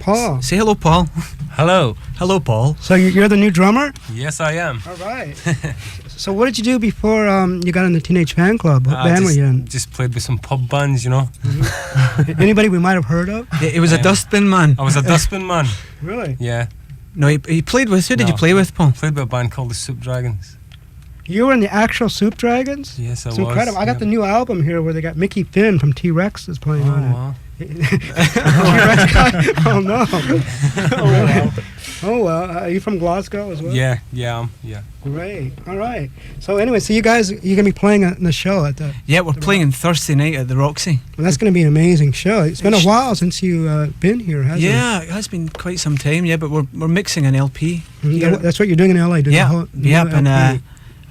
Paul. Say hello, Paul. Hello. Hello, Paul. So you're the new drummer? Yes, I am. All right. So what did you do before you got in the Teenage Fanclub? What band were you in? Just played with some pub bands, you know. Anybody we might have heard of? It was a dustbin man. I was a dustbin man. Really? Yeah. No, he played with. Who did you play with, Paul? Played with a band called the Soup Dragons. You were in the actual Soup Dragons? Yes, I was. It's incredible. I got the new album here where they got Mickey Finn from T-Rex is playing on it. Wow. T-Rex guy? Oh no. Oh wow. Oh well. Are you from Glasgow as well? Yeah. Great. All right. So anyway, so you guys, you're gonna be playing in the show at the. Yeah, we're playing Thursday night at the Roxy. Well, that's gonna be an amazing show. It's been a while since you've been here, hasn't it? Yeah, it has been quite some time. Yeah, but we're mixing an LP. Mm-hmm. That's what you're doing in LA. Doing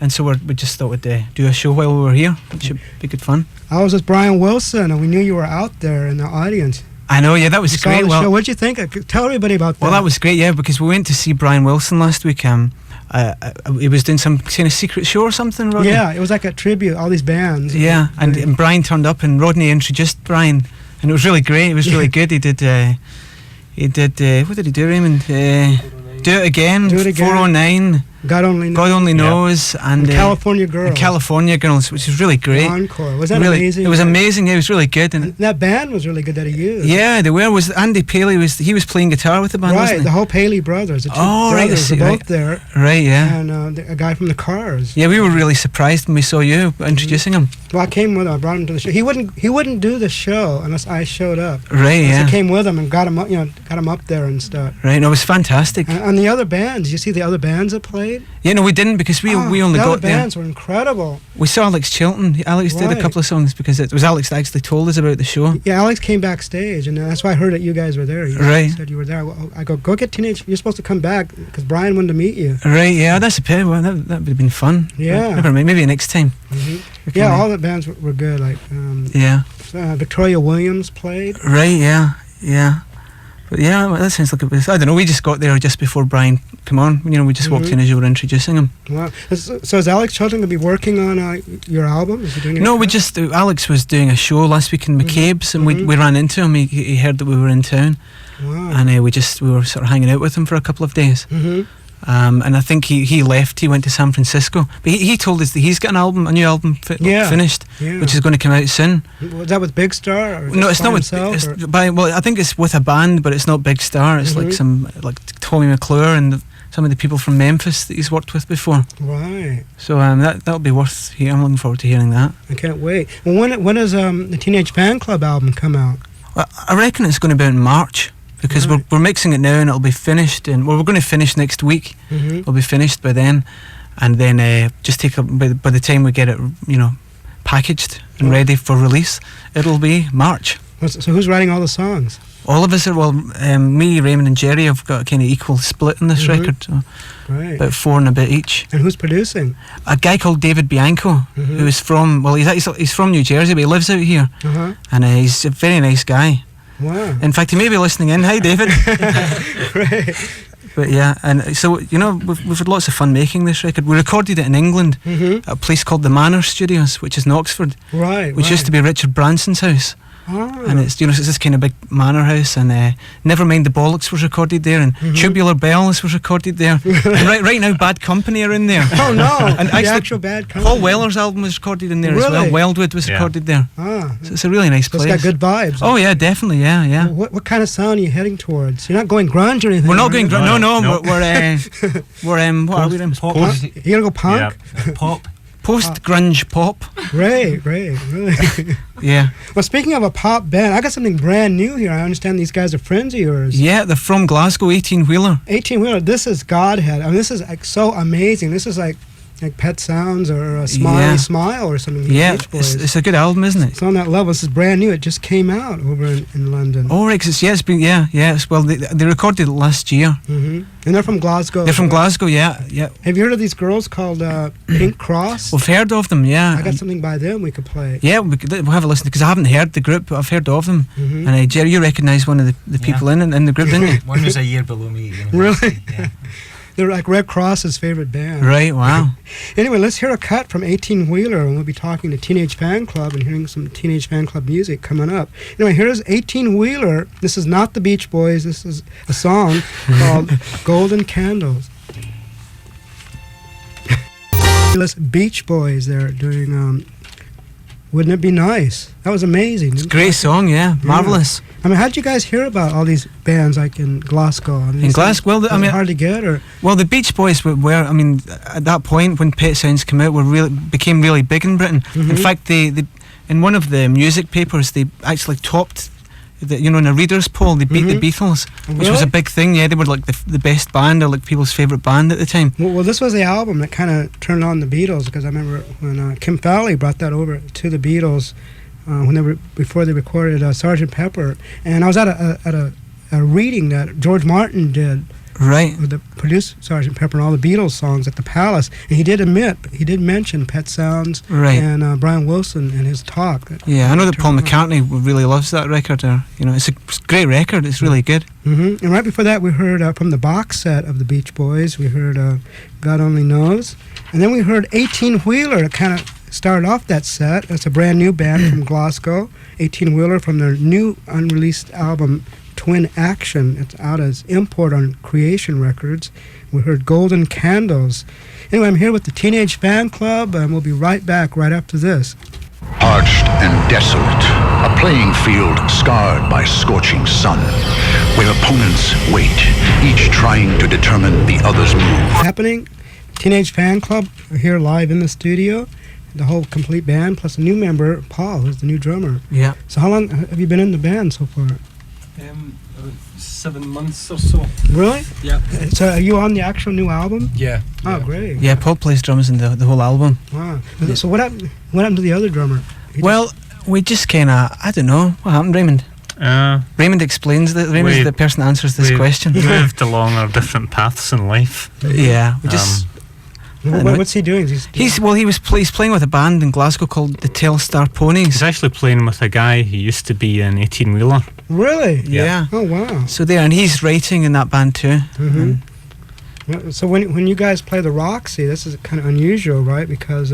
and so we just thought we'd do a show while we were here. It should be good fun. I was with Brian Wilson, and we knew you were out there in the audience. I know, yeah, that was great. Well, what did you think? Tell everybody about that. Well, that was great, yeah, because we went to see Brian Wilson last week. He was doing some kind of secret show or something, Rodney? Yeah, it was like a tribute, all these bands. Yeah, and Brian turned up, and Rodney introduced Brian, and it was really great. It was really good. He did, what did he do, Raymond? Do It Again, 409. God Only Knows, and California Girls, which is really great. Encore. Was that really amazing? It was amazing. Yeah, it was really good. And that band was really good that he used. Yeah, they were. Was Andy Paley was playing guitar with the band? Right, wasn't he? the whole Paley brothers. The two brothers were both there. Right, yeah. And a guy from the Cars. Yeah, we were really surprised when we saw you introducing him. Well, I came with him. I brought him to the show. He wouldn't do the show unless I showed up. Right, yeah. I came with him and got him up there and stuff. Right, no, it was fantastic. And the other bands, you see the other bands that played? Yeah, no, we didn't because we only got there. The bands were incredible. We saw Alex Chilton. Alex did a couple of songs because it was Alex that actually told us about the show. Yeah, Alex came backstage, and that's why I heard that you guys were there. He said you were there. I go get Teenage. You're supposed to come back because Brian wanted to meet you. Right, yeah, that's a pity. Well, that would have been fun. Yeah. Never mind, maybe next time. Mm-hmm. Yeah, all the bands were good. Like Victoria Williams played. Right, yeah. But yeah, well, that sounds like it was. I don't know. We just got there just before Brian come on. You know, we just walked in as you were introducing him. Wow. So is Alex Chilton going to be working on your album? Is he doing no, Alex was doing a show last week in McCabe's, and we ran into him. He heard that we were in town, and we were sort of hanging out with him for a couple of days. Mm-hmm. And I think he left. He went to San Francisco, but he told us that he's got a new album finished, which is going to come out soon. Was that with Big Star? Or no, it's not with. I think it's with a band, but it's not Big Star. It's like Tommy McClure and some of the people from Memphis that he's worked with before. Right. So that'll be worth hearing. I'm looking forward to hearing that. I can't wait. Well, when does the Teenage Fanclub album come out? Well, I reckon it's going to be in March. Because we're mixing it now and it'll be finished we're going to finish next week. Mm-hmm. It'll be finished by then, and then just take by the time we get it, packaged and ready for release, it'll be March. So who's writing all the songs? All of us are. Me, Raymond, and Jerry have got a kind of equal split in this record. So about 4 and a bit each. And who's producing? A guy called David Bianco, who is from he's from New Jersey, but he lives out here, and he's a very nice guy. Wow. In fact, he may be listening in. Hi, David. Right. But yeah, and so, we've had lots of fun making this record. We recorded it in England at a place called the Manor Studios, which is in Oxford. Right. Which used to be Richard Branson's house. Oh. And it's it's this kind of big manor house, and Nevermind the Bollocks was recorded there, and Tubular Bells was recorded there, and right now Bad Company are in there. Oh no! And the actual Bad Company. Paul Weller's album was recorded in there as well. Wildwood was recorded there. So it's a really nice place. It's got good vibes. Oh yeah, definitely, yeah. Well, what kind of sound are you heading towards? You're not going grunge or anything. We're not going grunge. No. We're what are we doing? Pop. You gonna go punk? Yeah. Pop. Post-grunge pop. Right, really. Yeah. Well, speaking of a pop band, I got something brand new here. I understand these guys are friends of yours. Yeah, they're from Glasgow, 18-wheeler. 18-wheeler. This is Godhead. I mean, this is so amazing. This is like Pet Sounds or a Smile or something. Yeah, it's a good album, isn't it? It's on that level. This is brand new. It just came out over in London. Oh, right. It's been well, they recorded it last year. Mm-hmm. And they're from Glasgow. They're from Glasgow, yeah. Have you heard of these girls called Pink Cross? We've heard of them, yeah. I got something by them we could play. Yeah, we'll have a listen, because I haven't heard the group, but I've heard of them. Mm-hmm. And Jerry, you recognise one of the people in the group, didn't you? One was a year below me. Really? Yeah. They're like Red Cross's favorite band. Right, wow. Anyway, let's hear a cut from 18 Wheeler, and we'll be talking to Teenage Fanclub and hearing some Teenage Fanclub music coming up. Anyway, here's 18 Wheeler. This is not the Beach Boys. This is a song called Golden Candles. Beach Boys there doing Wouldn't It Be Nice? That was amazing. It's a great song, yeah. Marvellous. I mean, how did you guys hear about all these bands like in Glasgow? I mean, in Glasgow? Well, I mean, hard to get, or? Well, the Beach Boys were, I mean, at that point when Pet Sounds came out, became really big in Britain. In fact, they in one of the music papers, they actually topped, in a readers' poll, they beat the Beatles, which was a big thing. Yeah, they were like the best band, or like people's favourite band at the time. Well, this was the album that kind of turned on the Beatles, because I remember when Kim Fowley brought that over to the Beatles before they recorded Sgt. Pepper, and I was at a reading that George Martin did. Right. With the produced Sgt. Pepper and all the Beatles songs at the Palace, and he did mention Pet Sounds and Brian Wilson in his talk. Yeah, I know that Paul McCartney really loves that record. It's a great record. It's really good. And right before that, we heard from the box set of the Beach Boys. We heard God Only Knows, and then we heard 18 Wheeler. Kind of started off that set. It's a brand new band from Glasgow. 18 Wheeler from their new unreleased album Twin Action. It's out as import on Creation Records. We heard Golden Candles. Anyway, I'm here with the Teenage Fanclub, and we'll be right back right after this. Parched and desolate, a playing field scarred by scorching sun, where opponents wait, each trying to determine the other's move. Happening, Teenage Fanclub are here live in the studio. The whole complete band, plus a new member, Paul, who's the new drummer. Yeah. So how long have you been in the band so far? About 7 months or so. Really? Yeah. So are you on the actual new album? Yeah. Oh, great. Yeah, Paul plays drums in the whole album. Wow. So what happened to the other drummer? We just kind of, I don't know. What happened, Raymond? Raymond explains that. Raymond's the person that answers this question. We moved along our different paths in life. Yeah, we just... What's he doing? He's playing with a band in Glasgow called the Telstar Ponies. He's actually playing with a guy who used to be in 18 Wheeler. Really? Yeah. Oh wow. So and he's writing in that band too. So when you guys play the Roxy, this is kind of unusual, right? Because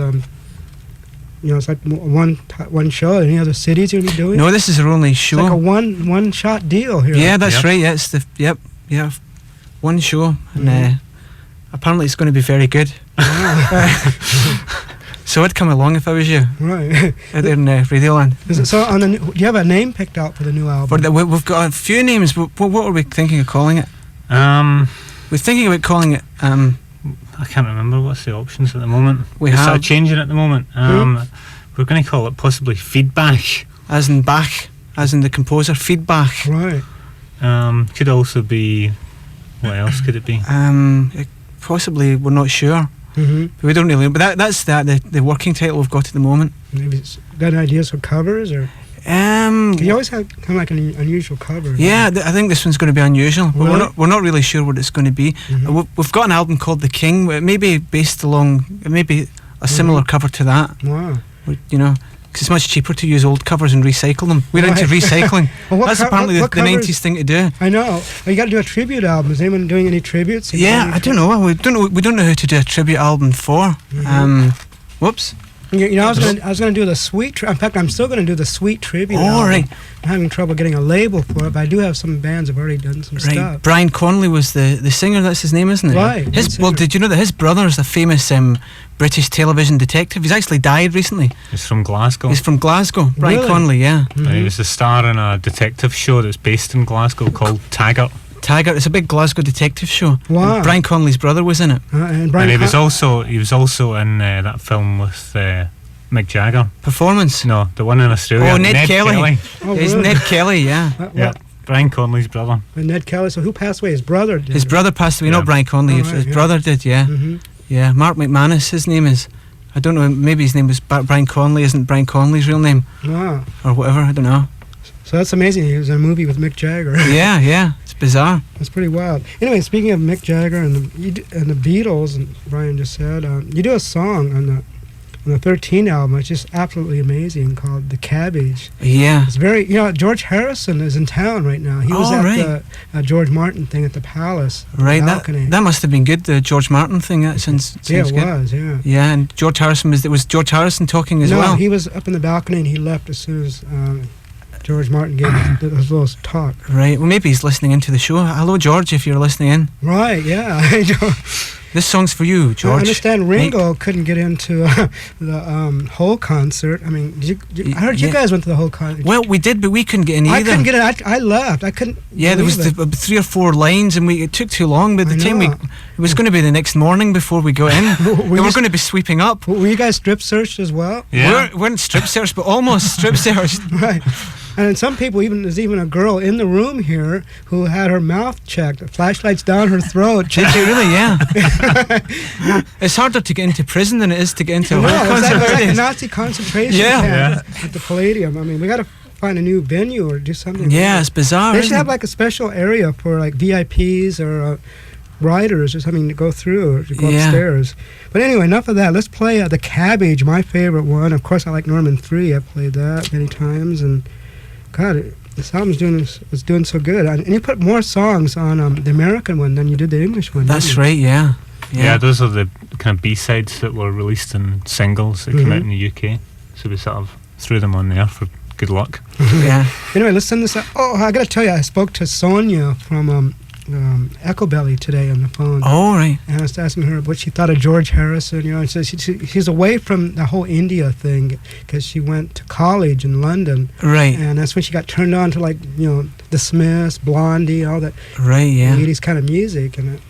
it's like one show. Any other cities you're doing? No, this is our only show. It's like a one shot deal here. Yeah, that's right. Yeah, it's one show, and apparently it's going to be very good. So I'd come along if I was you. Right. Out there in Radioland. So do you have a name picked out for the new album? We've got a few names. What are we thinking of calling it? We're thinking about calling it... I can't remember what's the options at the moment. We're sort of changing at the moment. We're going to call it possibly Feedback. As in Bach, as in the composer, Feedback. Right. Could also be... What else could it be? Possibly, we're not sure. We don't really... But that's the working title we've got at the moment. Maybe it's got ideas for covers, or... You always have kind of like an unusual cover. Yeah, I think this one's going to be unusual. Really? But we're not really sure what it's going to be. We've got an album called The King. It may be based along... It may be a similar cover to that. Wow. Because it's much cheaper to use old covers and recycle them. We're into recycling. That's apparently the 90s thing to do. I know. You got to do a tribute album. Is anyone doing any tributes? I don't know. We don't know who to do a tribute album for. Whoops. I was going to do the Sweet... In fact, I'm still going to do the Sweet tribute album. Right. I'm having trouble getting a label for it, but I do have some bands that have already done some stuff. Brian Connolly was the singer. That's his name, isn't it? Right. Did you know that his brother's a famous British television detective? He's actually died recently. He's from Glasgow. Brian Really? Connolly, yeah. He was a star in a detective show that's based in Glasgow called Taggart. It's a big Glasgow detective show. Wow. Brian Connolly's brother was in it. And he was also in that film with Mick Jagger. Performance? No, the one in Australia. Oh, Ned Kelly. Oh, He's really? Ned Kelly, yeah. Yeah. Brian Connolly's brother. And Ned Kelly. So who passed away? His brother did. His brother passed away, not Brian Connolly. His brother did, yeah. Yeah, Mark McManus, his name is. I don't know, maybe his name was Brian Connolly, isn't Brian Connolly's real name? Wow. Or whatever, I don't know. So that's amazing. He was in a movie with Mick Jagger. Yeah. It's bizarre. That's pretty wild. Anyway, speaking of Mick Jagger and the Beatles, and Brian just said, you do a song on on the 13 album. It's just absolutely amazing, called The Cabbage. Yeah. It's very, George Harrison is in town right now. He was at the George Martin thing at the Palace. Right, balcony. that must have been good, the George Martin thing. That sounds Yeah, it good. was, yeah. Yeah, and George Harrison, was George Harrison talking as well? No, he was up in the balcony and he left as soon as George Martin gave his little talk. Right, well maybe he's listening into the show. Hello George, if you're listening in. Right, yeah. This song's for you, George. I understand Ringo couldn't get into the whole concert. I mean, I heard you guys went to the whole concert. Well, we did, but we couldn't get in either. I couldn't get in. I left. I couldn't. Yeah, there was 3 or 4 lines, and it took too long. By the time it was going to be the next morning before we got in. We were going to be sweeping up. Were you guys strip searched as well? Yeah, we weren't strip searched, but almost strip searched. Right. And some people, there's even a girl in the room here who had her mouth checked, flashlights down her throat. Did you really? Yeah. It's harder to get into prison than it is to get into a whole concert. concert. It's like a Nazi concentration camp at the Palladium. I mean, we got to find a new venue or do something. Yeah, it's bizarre. They should have like a special area for like VIPs or riders or something to go through or to go upstairs. But anyway, enough of that. Let's play The Cabbage, my favorite one. Of course, I like Norman 3. I've played that many times, and God, this album's was doing so good. And you put more songs on the American one than you did the English one. That's right, yeah. Yeah, those are the kind of B-sides that were released in singles that came out in the UK. So we sort of threw them on there for good luck. Yeah. Anyway, let's send this out. Oh, I got to tell you, I spoke to Sonia from Echo Belly today on the phone. Oh, right. And I was asking her what she thought of George Harrison. And so she's away from the whole India thing because she went to college in London. Right. And that's when she got turned on to the Smiths, Blondie, all that. Right, yeah. 80s kind of music. And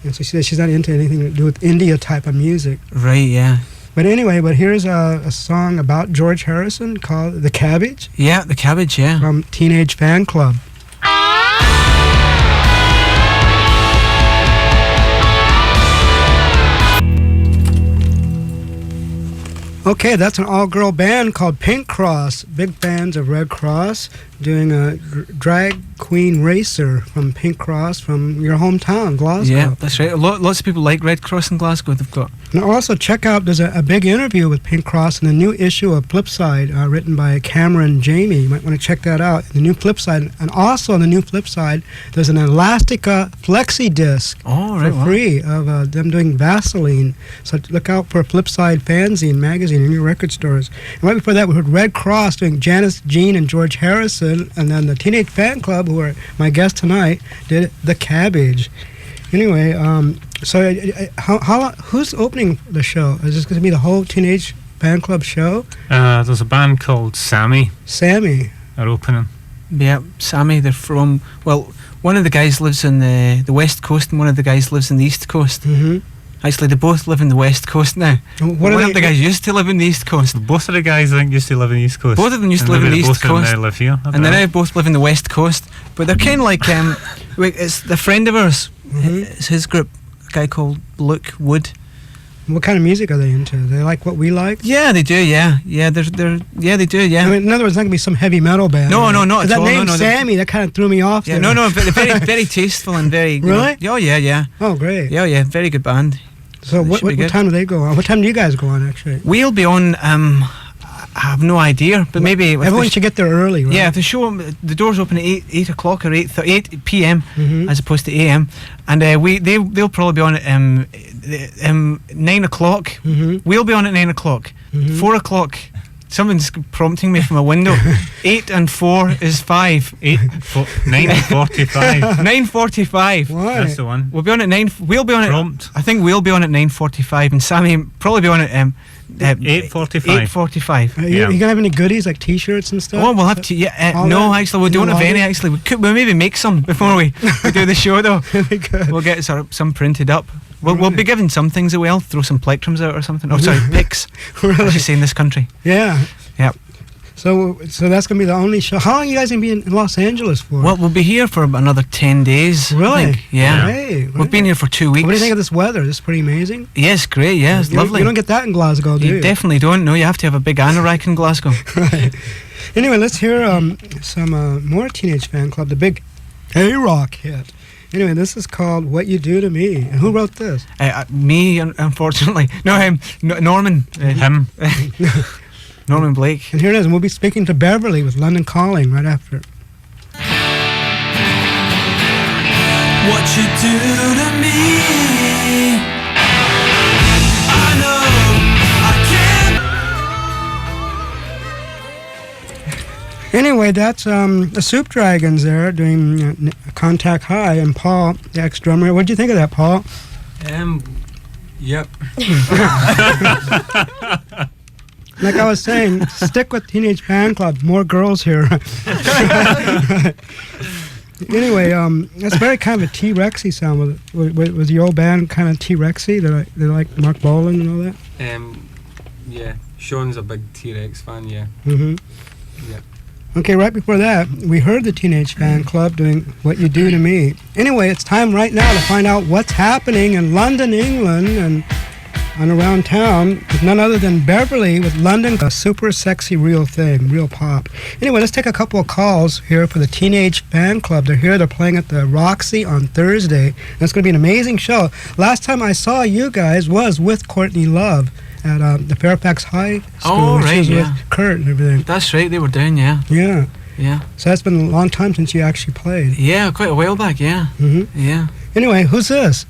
so she said she's not into anything to do with India type of music. Right, yeah. But anyway, here's a song about George Harrison called The Cabbage. Yeah, The Cabbage, yeah. From Teenage Fanclub. Okay, that's an all-girl band called Pink Cross. Big fans of Red Cross, doing a drag queen racer from Pink Cross from your hometown, Glasgow. Yeah, that's right. Lots of people like Red Cross in Glasgow. They've got. And also check out, there's a big interview with Pink Cross in the new issue of Flipside, written by Cameron Jamie. You might want to check that out. The new Flipside, and also on the new Flipside, there's an Elastica flexi disc for free of them doing Vaseline. So look out for Flipside fanzine magazine in your record stores. And right before that, we heard Red Cross doing Janis Jean and George Harrison, and then the Teenage Fanclub, who are my guest tonight, did The Cabbage. Anyway, so who's opening the show? Is this going to be the whole Teenage Fanclub show? There's a band called Sammy. Sammy. They're opening. Yeah, Sammy, they're from, one of the guys lives in the West Coast and one of the guys lives in the East Coast. Mm-hmm. Actually, they both live in the West Coast now. One of the guys used to live in the East Coast. Both of the guys, I think, used to live in the East Coast. Both of them used to live in the East Coast. Both of them now live here. And they now both live in the West Coast. But they're kind of like, it's the friend of ours. It's his group, a guy called Luke Wood. What kind of music are they into? They like what we like? Yeah, they do. Yeah, they do. Yeah. I mean, in other words, it's not gonna be some heavy metal band. No, not at that all. name No, Sammy, that kind of threw me off. Yeah, there. no, but they're very tasteful and very. Really? Oh yeah. Oh great. Yeah, very good band. So what time do they go on? What time do you guys go on actually? We'll be on. I have no idea, but maybe everyone should get there early, right? Yeah, if the show, the doors open at 8 o'clock or 8 p.m. As opposed to a.m. and they'll probably be on at 9 o'clock. We'll be on at 9 o'clock. 4 o'clock. Someone's prompting me from a window. 8 and 4 is 5. 9:45. 9:45. That's the one. We'll be on at 9. We'll be on Prompt. I think we'll be on at 9:45, and Sammy probably be on at 8:45. 8:45. Are you gonna have any goodies like T-shirts and stuff? Oh, we'll have to. Yeah, no, actually, we don't have any. Actually, we'll maybe make some before we do the show, though. We'll get some printed up. We'll be giving some things away. I'll throw some plectrums out or something. Oh, sorry, pics. Really? As you say in this country. Yeah. Yep. So that's gonna be the only show. How long are you guys gonna be in Los Angeles for? Well, we'll be here for another 10 days. Really? I think. Yeah. Great. We've been here for 2 weeks. What do you think of this weather? This is pretty amazing. Yes, great. Yeah, it's lovely. You don't get that in Glasgow, do you? You definitely don't. No, you have to have a big anorak in Glasgow. Right. Anyway, let's hear some more Teenage Fanclub, the big KROQ hit. Anyway, this is called "What You Do to Me." And who wrote this? Me, unfortunately. No, him. Norman. Him. Norman Blake. And here it is. And we'll be speaking to Beverly with London Calling right after. What you do to me, I know I can't. Anyway, that's the Soup Dragons there doing Contact High, and Paul, the ex-drummer. What did you think of that, Paul? Yep. Like I was saying, stick with Teenage Fanclub. More girls here. Anyway, that's very kind of a T-Rexy sound. Was your old band kind of T-Rexy? They like Mark Bolan and all that? Yeah. Sean's a big T-Rex fan, yeah. Mm-hmm. Yeah. Okay, right before that, we heard the Teenage Fanclub doing What You Do to Me. Anyway, it's time right now to find out what's happening in London, England, and around town with none other than Beverly with London, a super sexy real thing, real pop. Anyway, let's take a couple of calls here for the Teenage Fanclub. They're here, they're playing at the Roxy on Thursday, and it's going to be an amazing show. Last time I saw you guys was with Courtney Love at the Fairfax High School. Oh, right, with yeah. Kurt and everything. That's right, they were down, yeah. Yeah. Yeah. So that's been a long time since you actually played. Yeah, quite a while back, yeah. Mm-hmm. Yeah. Anyway, who's this?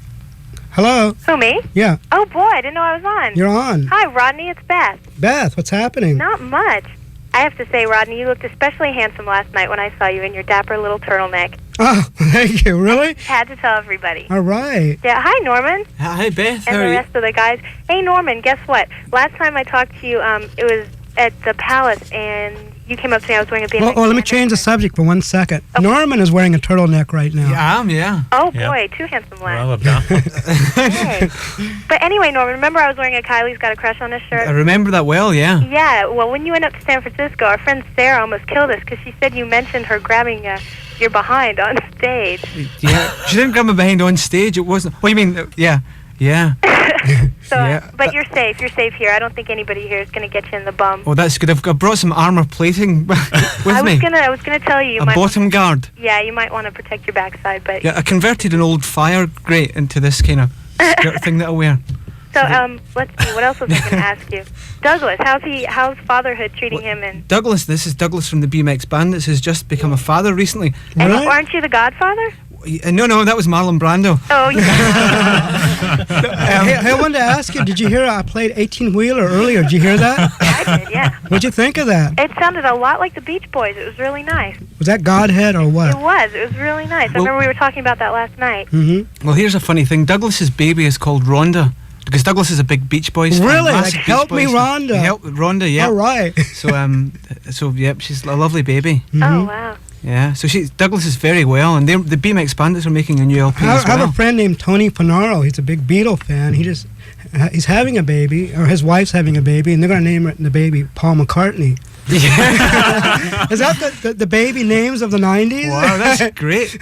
Hello? Who, me? Yeah. Oh, boy, I didn't know I was on. You're on. Hi, Rodney, it's Beth. Beth, what's happening? Not much. I have to say, Rodney, you looked especially handsome last night when I saw you in your dapper little turtleneck. Oh, thank you. Really? Had to tell everybody. All right. Yeah, hi, Norman. Hi, Beth. And How the are you? rest of the guys. Hey, Norman, guess what? Last time I talked to you, it was at the Palace, and you came up to me. I was wearing a BMX. Well, let me change the subject for 1 second. Okay. Norman is wearing a turtleneck right now. Yeah, I am, yeah. Oh, Yeah. boy, two handsome lads. Well, I've done. Hey. But anyway, Norman, remember I was wearing a Kylie's Got a Crush on this shirt? I remember that well, yeah. Yeah, well, when you went up to San Francisco, our friend Sarah almost killed us because she said you mentioned her grabbing your behind on stage. Yeah. She didn't grab me behind on stage. It wasn't. Oh, you mean, yeah. Yeah. So, Yeah. but you're safe. You're safe here. I don't think anybody here is going to get you in the bum. Oh, that's good. I've brought some armor plating with I me. was gonna tell you. A bottom guard. Yeah, you might want to protect your backside, but. Yeah, I converted an old fire grate into this kind of skirt thing that I wear. So, let's see. What else was I going to ask you? Douglas, how's fatherhood treating him? And Douglas, this is Douglas from the BMX Bandits, who's just become a father recently. Really? aren't you the godfather? No, that was Marlon Brando. Oh, yeah. Hey, I wanted to ask you, did you hear I played 18-wheeler earlier? Did you hear that? I did, yeah. What'd you think of that? It sounded a lot like the Beach Boys. It was really nice. Was that Godhead or what? It was really nice. I Well- remember we were talking about that last night. Mm-hmm. Well, here's a funny thing. Douglas's baby is called Rhonda. Because Douglas is a big Beach Boys fan. Really? massive Like, Beach help me, Boys fan. Rhonda. Help Rhonda, yeah. All right. So yep, she's a lovely baby. Mhm. Oh, wow. Yeah, so Douglas is very well, and the BMX Bandits are making a new LP I as have well. a friend named Tony Panaro. He's a big Beatle fan. He's having a baby, or his wife's having a baby, and they're going to name the baby Paul McCartney. Is that the baby names of the 90s? Wow, that's great.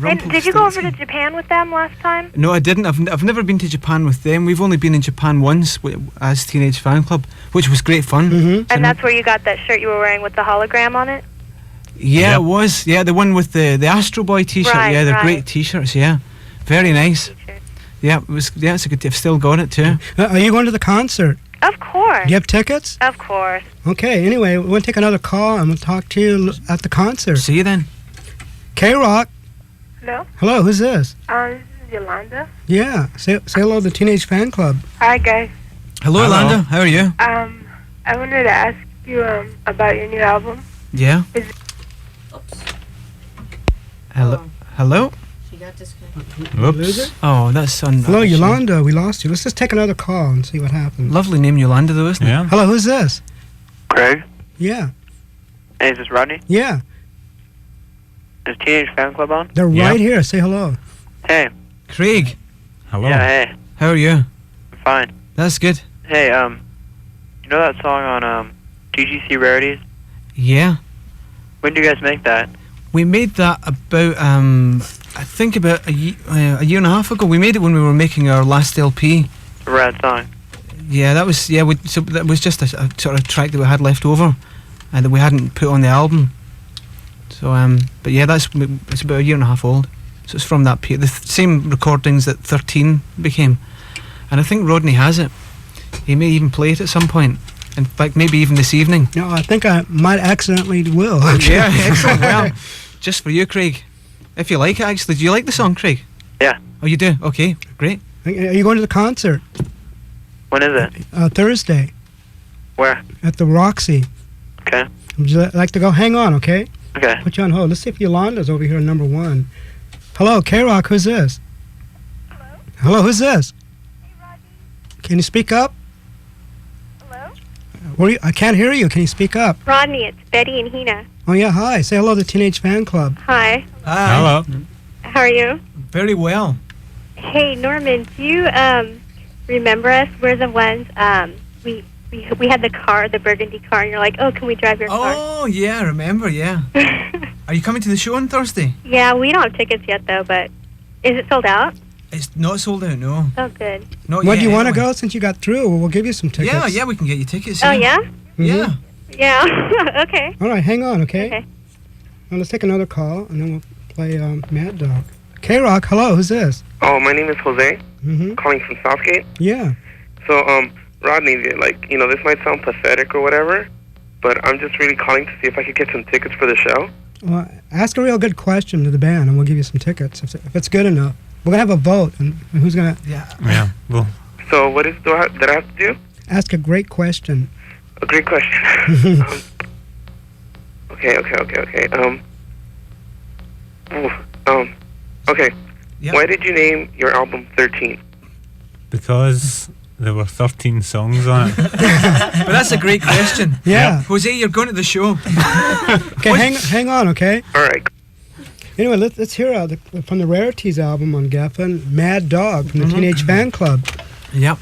And did you go over to Japan with them last time? No, I didn't. I've never been to Japan with them. We've only been in Japan once as Teenage Fanclub, which was great fun. Mhm. And that's where you got that shirt you were wearing with the hologram on it? Yeah, Yep. it was. Yeah, the one with the Astro Boy T-shirt. Right, yeah, they're right. great T-shirts. Yeah, very nice. T-shirt. Yeah, it was. Yeah, it's a good. I've still got it too. Are you going to the concert? Of course. Do you have tickets? Of course. Okay, anyway, we'll take another call and we'll talk to you at the concert. See you then. KROQ. Hello? Hello, who's this? This is Yolanda. Yeah, say hello to the Teenage Fanclub. Hi, guys. Hello, Hello. Yolanda. How are you? I wanted to ask you about your new album. Yeah. Hello. Hello. She got disconnected. Whoops. Oh, that's on. Hello, Yolanda. We lost you. Let's just take another call and see what happens. Lovely name, Yolanda, though, isn't it? Yeah. Hello, who's this? Craig? Yeah, Hey, is this Rodney? yeah. Is Teenage Fanclub on? They're Yeah. right here. Say hello. Hey. Craig, Hello. Yeah, hey. how are you? I'm fine. That's good. Hey, you know that song on, TGC Rarities? Yeah. When did you guys make that? We made that about, I think about a year and a half ago. We made it when we were making our last LP. A rad song. Yeah, that was, so that was just a sort of track that we had left over and that we hadn't put on the album. So, but yeah, it's about a year and a half old. So it's from that period, the same recordings that 13 became. And I think Rodney has it. He may even play it at some point. In fact, maybe even this evening. No, I think I might accidentally will. Yeah, excellent. Well, just for you, Craig. If you like it, actually. Do you like the song, Craig? Yeah. Oh, you do? Okay, great. Are you going to the concert? When is it? Thursday. Where? At the Roxy. Okay. Would you like to go? Hang on, okay? Okay. Put you on hold. Let's see if Yolanda's over here, number 1. Hello, KROQ, who's this? Hello, who's this? Hey, Rodney. Can you speak up? Hello? I can't hear you. Can you speak up? Rodney, it's Betty and Hina. Oh, yeah, hi. Say hello to Teenage Fan Club. Hi. Hi. Hello. How are you? Very well. Hey, Norman, do you remember us? We're the ones, we had the car, the burgundy car, and you're like, oh, can we drive your car? Oh, yeah, I remember, yeah. Are you coming to the show on Thursday? Yeah, we don't have tickets yet, though, but is it sold out? It's not sold out, no. Oh, good. Not When yet, do you want to anyway. go since you got through? We'll give you some tickets. Yeah, we can get you tickets. Oh, yeah? Yeah. Yeah. Okay. All right, hang on, okay? Okay. Now let's take another call, and then we'll play Mad Dog. KROQ, hello, who's this? Oh, my name is Jose, Mm-hmm. calling from Southgate. Yeah. So, Rodney, like, this might sound pathetic or whatever, but I'm just really calling to see if I could get some tickets for the show. Well, ask a real good question to the band, and we'll give you some tickets if it's good enough. We're going to have a vote, and who's going to... Yeah, well... So, what is that I have to do? Ask a great question. A great question. Okay. Okay. Yep. Why did you name your album 13? Because there were 13 songs on it. But that's a great question. Yeah. Jose, you're going to the show. Okay, hang on, okay? All right. Anyway, let's hear from the Rarities album on Geffen, Mad Dog from the Teenage Fan Club. Yep.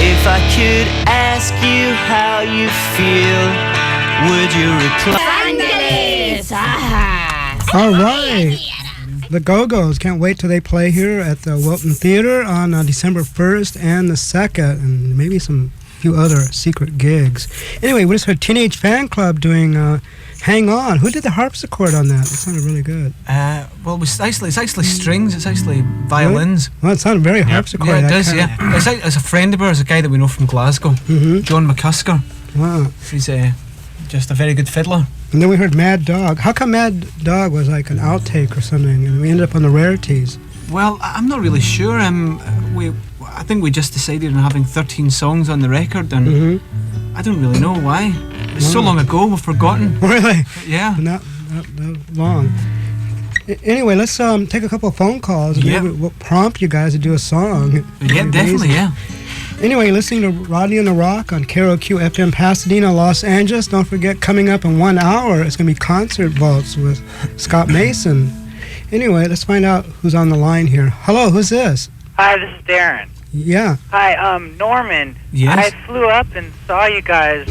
If I could ask you how you feel, would you reply? All right. The Go-Go's can't wait till they play here at the Wilton Theater on December 1st and the 2nd, and maybe some few other secret gigs. Anyway, we just heard Teenage Fan Club doing Hang On. Who did the harpsichord on that? It sounded really good. Well, it's actually strings. It's actually violins. Really? Well, it sounded very harpsichord. Yeah, it does. Yeah, it's a friend of ours, a guy that we know from Glasgow, John McCusker. Wow. He's just a very good fiddler. And then we heard Mad Dog. How come Mad Dog was like an outtake or something, and we ended up on the Rarities? Well, I'm not really sure. I think we just decided on having 13 songs on the record, and I don't really know why. It's so long ago, we've forgotten. Really? Yeah. Not long. Anyway, let's take a couple of phone calls. And maybe we'll prompt you guys to do a song. Yeah, definitely, yeah. Anyway, listening to Rodney and the Rock on KROQ FM Pasadena, Los Angeles. Don't forget, coming up in 1 hour, it's going to be Concert Vaults with Scott Mason. Anyway, let's find out who's on the line here. Hello, who's this? Hi, this is Darren. Yeah. Hi, Norman. Yes? I flew up and saw you guys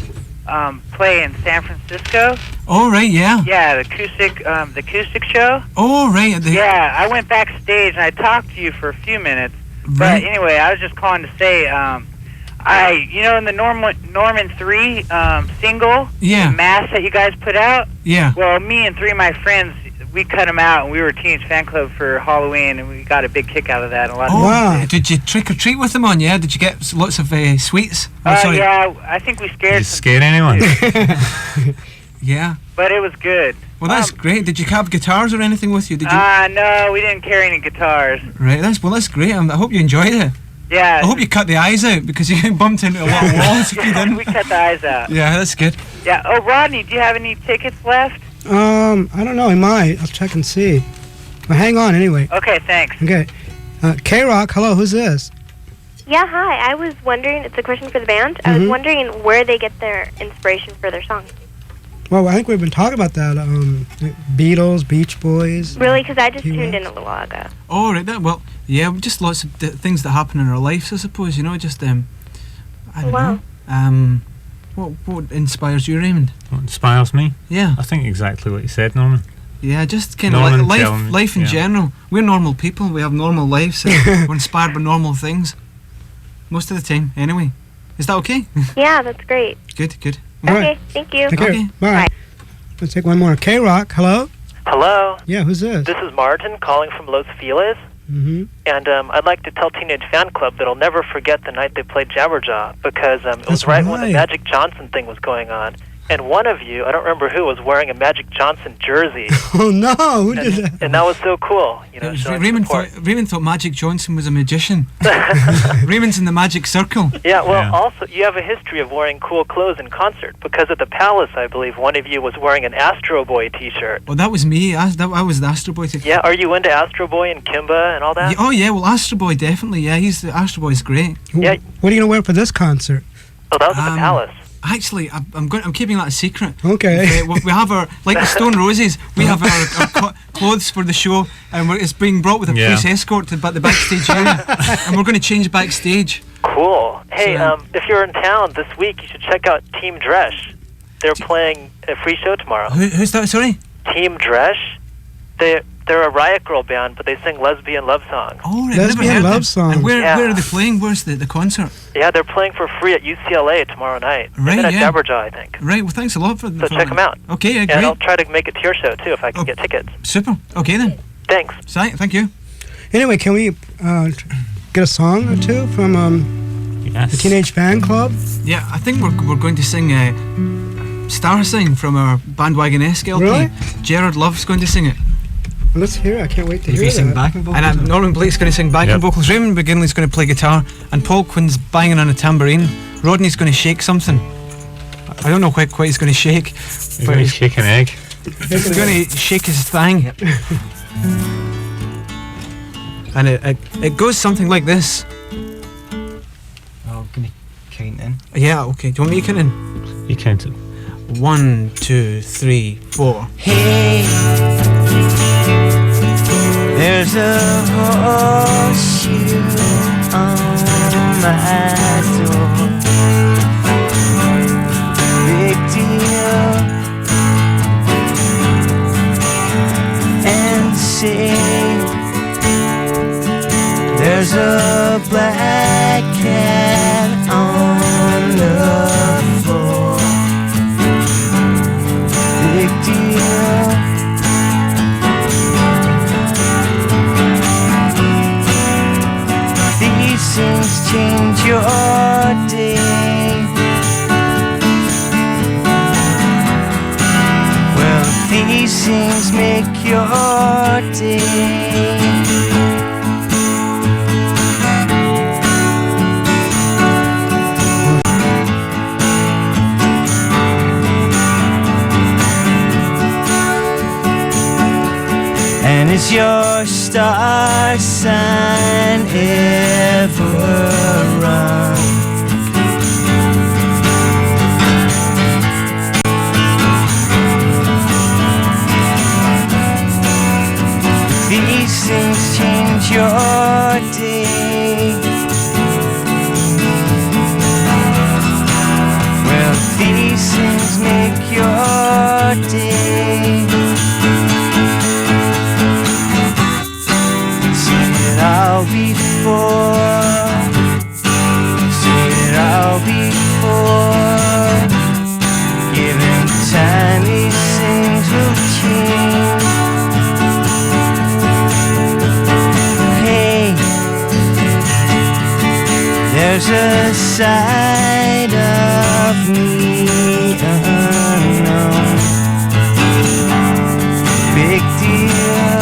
play in San Francisco. Oh, right, yeah. Yeah, the acoustic show. Oh, right. Yeah, I went backstage and I talked to you for a few minutes. Right. But anyway, I was just calling to say, in the Norman 3 single, Yeah. the mask that you guys put out. Yeah. Well, me and 3 of my friends, we cut them out, and we were Teenage Fan Club for Halloween, and we got a big kick out of that. A lot of wow. Did you trick or treat with them on? Yeah. Did you get lots of sweets? Oh, sorry. Yeah, I think we scared. Did you scare anyone? Yeah. But it was good. Well, that's great. Did you have guitars or anything with you? Did you? No, we didn't carry any guitars. Right. That's great. I hope you enjoyed it. Yeah. I hope you cut the eyes out because you bumped into a lot of walls if you didn't. We cut the eyes out. Yeah, that's good. Yeah. Oh, Rodney, do you have any tickets left? I don't know. I might. I'll check and see. Well, hang on anyway. Okay, thanks. Okay. KROQ, hello, who's this? Yeah, hi. I was wondering, it's a question for the band. I was wondering where they get their inspiration for their songs. Well, I think we've been talking about that. Beatles, Beach Boys. Really? Because I just tuned in a little while ago. Oh, right. Well, yeah, just lots of things that happen in our lives, I suppose. Just, I don't know. What inspires you, Raymond? What inspires me? Yeah. I think exactly what you said, Norman. Yeah, just kind of like life in general. We're normal people. We have normal lives. We're inspired by normal things. Most of the time, anyway. Is that okay? Yeah, that's great. Good. Okay, thank you. Take care. Okay. Bye. Let's take one more. KROQ, hello? Hello. Yeah, who's this? This is Martin calling from Los Feliz. Mm-hmm. And I'd like to tell Teenage Fanclub that I'll never forget the night they played Jabberjaw, because it was right when the Magic Johnson thing was going on. And one of you, I don't remember who, was wearing a Magic Johnson jersey. Oh, no. Who did that? And that was so cool. You know, Raymond thought Magic Johnson was a magician. Raymond's in the magic circle. Yeah, well, also, you have a history of wearing cool clothes in concert, because at the Palace, I believe, one of you was wearing an Astro Boy t-shirt. Well, that was me. I was the Astro Boy. Yeah, are you into Astro Boy and Kimba and all that? Oh, yeah, well, Astro Boy, definitely. Yeah, Astro Boy's great. Yeah. What are you going to wear for this concert? Oh, that was at the Palace. Actually, I'm keeping that a secret. Okay. We have our, like the Stone Roses, we have our clothes for the show, and it's being brought with a police escort to the backstage area, and we're going to change backstage. Cool. Hey, if you're in town this week, you should check out Team Dresch. They're playing a free show tomorrow. Who's that? Sorry. Team Dresch. They're a Riot Girl band, but they sing lesbian love songs. Oh, right. Lesbian love songs. And where are they playing? Where's the concert? Yeah, they're playing for free at UCLA tomorrow night. Right, at Jabberjaw, I think. Right, well, thanks a lot for So check them out. Okay, yeah, great. And I'll try to make it to your show, too, if I can get tickets. Super. Okay, then. Thanks. Thank you. Anyway, can we get a song or two from the Teenage Fanclub? Yeah, I think we're going to sing Star Sing from our Bandwagon-esque LP. Really? Gerard Love's going to sing it. Well, let's hear it. I can't wait to hear it. Sing backing vocals? And Norman Blake's going to sing backing vocals. Raymond McGinley's going to play guitar. And Paul Quinn's banging on a tambourine. Rodney's going to shake something. I don't know quite he's going to shake. He's going to shake an egg. He's going to shake his thing. And it goes something like this. Oh, can you count in? Yeah, okay. Do you want me to count in? You count it. 1, 2, 3, 4. Hey, there's a horseshoe on my door. Big deal. And say, there's a black cat on the floor. Big deal. These things change your day. Well, these things make your day. And is your star sign ever wrong? These things change your day. Well, these things make your day. I'll be seen it all before. Given time, these things will change. Hey, there's a side of me unknown. Big deal.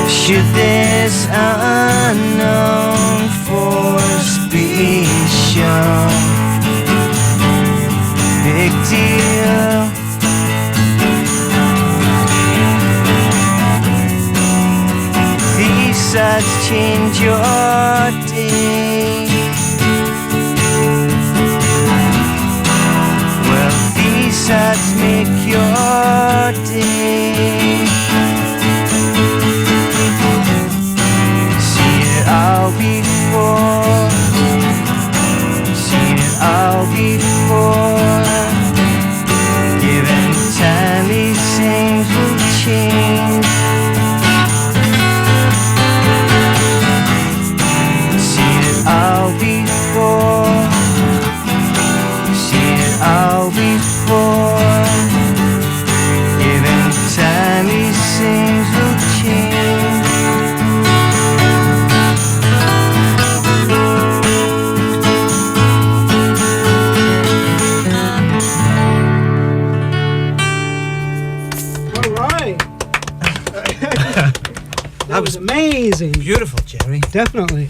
Should this unknown force be shown? Big deal. These sides change your day. Well, these sides make your day. All before, seen it all before. Given time, these things will change. definitely.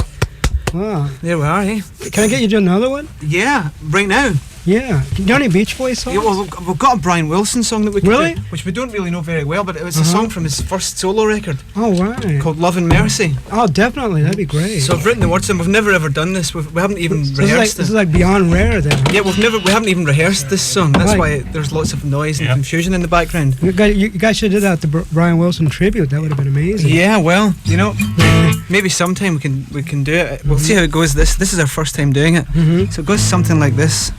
Wow. There we are, eh? Can I get you to do another one? Yeah, right now. Yeah. Do you know any Beach Boys songs? Yeah, well, we've got a Brian Wilson song that we can Really? do, which we don't really know very well, but it was a song from his first solo record. Oh, right. Called Love and Mercy. Oh, definitely. That'd be great. So I've written the words to him. We've never ever done this. We haven't even rehearsed this it. is like beyond rare then. Yeah, we haven't even rehearsed this song. That's Right. why there's lots of noise and confusion in the background. You guys should have did that at the Brian Wilson tribute. That would have been amazing. Yeah, well, maybe sometime we can do it. We'll see how it goes. This is our first time doing it. So it goes something like this.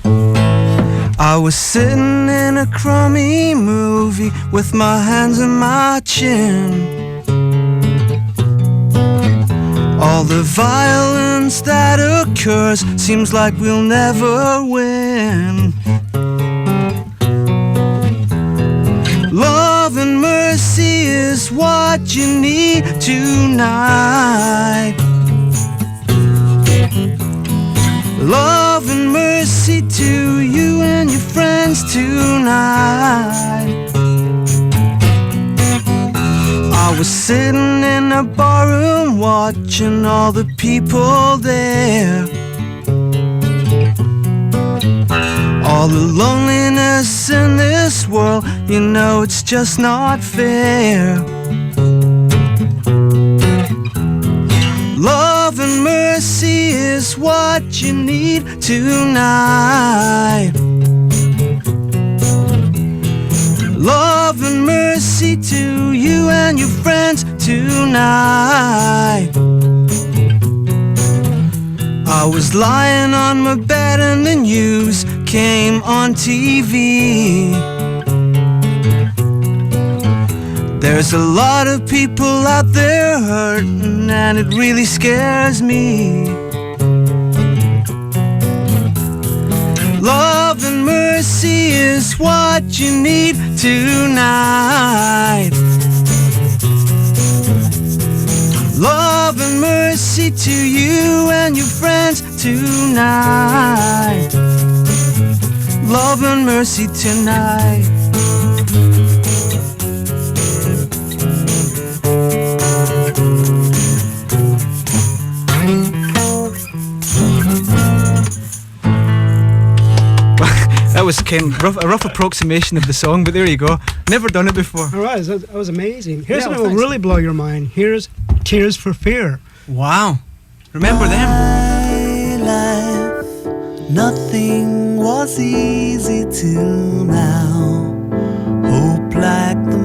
I was sitting in a crummy movie with my hands on my chin. All the violence that occurs seems like we'll never win. Love and mercy is what you need tonight. Love and mercy to you and your friends tonight. I was sitting in a barroom watching all the people there. All the loneliness in this world, it's just not fair. Love and mercy is what you need tonight. Love and mercy to you and your friends tonight. I was lying on my bed and the news came on TV. There's a lot of people out there hurting and it really scares me. Love and mercy is what you need tonight. Love and mercy to you and your friends tonight. Love and mercy tonight. That was a rough approximation of the song, but there you go. Never done it before. All right, that was amazing. Here's Yeah, what will really blow your mind. Here's Tears for Fear. Wow. Remember them? Life, nothing was easy till now. Hope like the